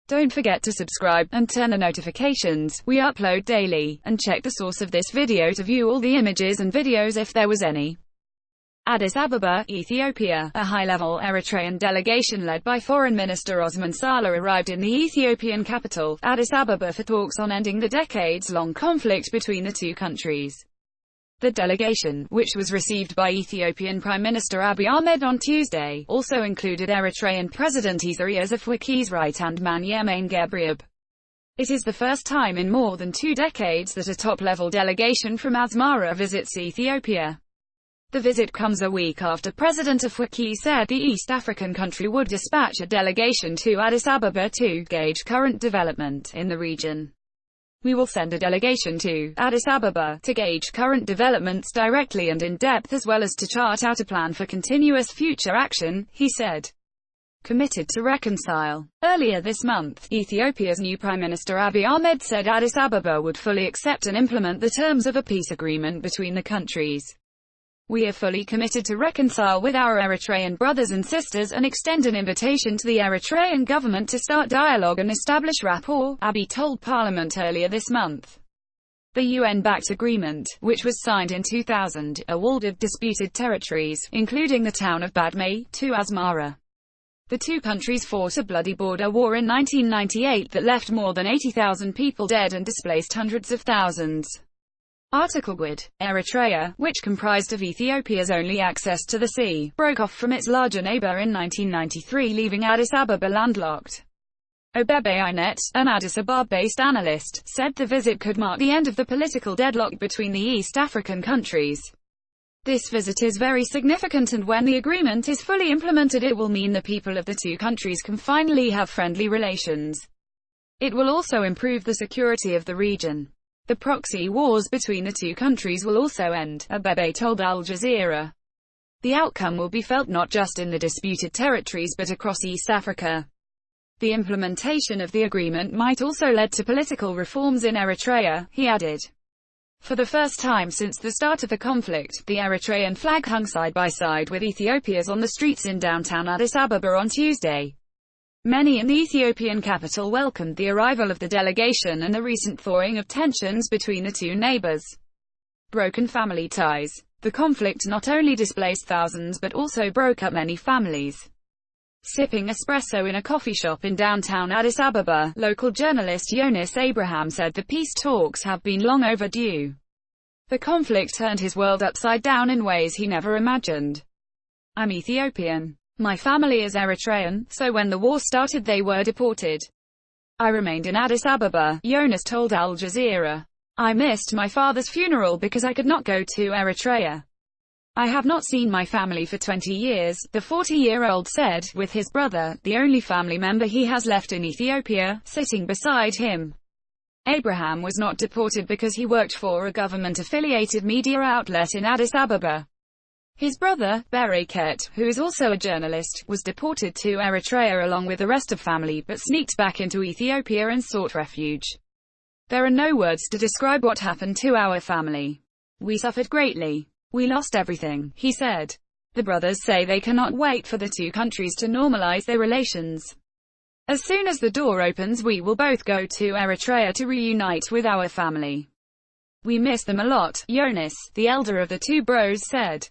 Don't forget to subscribe, and turn on notifications. We upload daily, and check the source of this video to view all the images and videos if there was any. Addis Ababa, Ethiopia. A high-level Eritrean delegation led by Foreign Minister Osman Saleh arrived in the Ethiopian capital, Addis Ababa, for talks on ending the decades-long conflict between the two countries. The delegation, which was received by Ethiopian Prime Minister Abiy Ahmed on Tuesday, also included Eritrean President Isaias Afwerki's right-hand man Yemane Gebreyab. It is the first time in more than 2 decades that a top-level delegation from Asmara visits Ethiopia. The visit comes a week after President Afwerki said the East African country would dispatch a delegation to Addis Ababa to gauge current development in the region. We will send a delegation to Addis Ababa to gauge current developments directly and in depth, as well as to chart out a plan for continuous future action, he said. Committed to reconcile. Earlier this month, Ethiopia's new Prime Minister Abiy Ahmed said Addis Ababa would fully accept and implement the terms of a peace agreement between the countries. We are fully committed to reconcile with our Eritrean brothers and sisters and extend an invitation to the Eritrean government to start dialogue and establish rapport, Abiy told Parliament earlier this month. The UN-backed agreement, which was signed in 2000, awarded disputed territories, including the town of Badme, to Asmara. The two countries fought a bloody border war in 1998 that left more than 80,000 people dead and displaced hundreds of thousands. Article Gwid, Eritrea, which comprised of Ethiopia's only access to the sea, broke off from its larger neighbor in 1993, leaving Addis Ababa landlocked. Obebe Inet, an Addis Ababa-based analyst, said the visit could mark the end of the political deadlock between the East African countries. This visit is very significant, and when the agreement is fully implemented, it will mean the people of the two countries can finally have friendly relations. It will also improve the security of the region. The proxy wars between the two countries will also end, Obebe told Al Jazeera. The outcome will be felt not just in the disputed territories but across East Africa. The implementation of the agreement might also lead to political reforms in Eritrea, he added. For the first time since the start of the conflict, the Eritrean flag hung side by side with Ethiopia's on the streets in downtown Addis Ababa on Tuesday. Many in the Ethiopian capital welcomed the arrival of the delegation and the recent thawing of tensions between the two neighbors. Broken family ties. The conflict not only displaced thousands but also broke up many families. Sipping espresso in a coffee shop in downtown Addis Ababa, local journalist Yonis Abraham said the peace talks have been long overdue. The conflict turned his world upside down in ways he never imagined. I'm Ethiopian. My family is Eritrean, so when the war started they were deported. I remained in Addis Ababa, Yonis told Al Jazeera. I missed my father's funeral because I could not go to Eritrea. I have not seen my family for 20 years, the 40-year-old said, with his brother, the only family member he has left in Ethiopia, sitting beside him. Abraham was not deported because he worked for a government-affiliated media outlet in Addis Ababa. His brother, Bereket, who is also a journalist, was deported to Eritrea along with the rest of family but sneaked back into Ethiopia and sought refuge. There are no words to describe what happened to our family. We suffered greatly. We lost everything, he said. The brothers say they cannot wait for the two countries to normalize their relations. As soon as the door opens, we will both go to Eritrea to reunite with our family. We miss them a lot, Yonis, the elder of the two bros, said.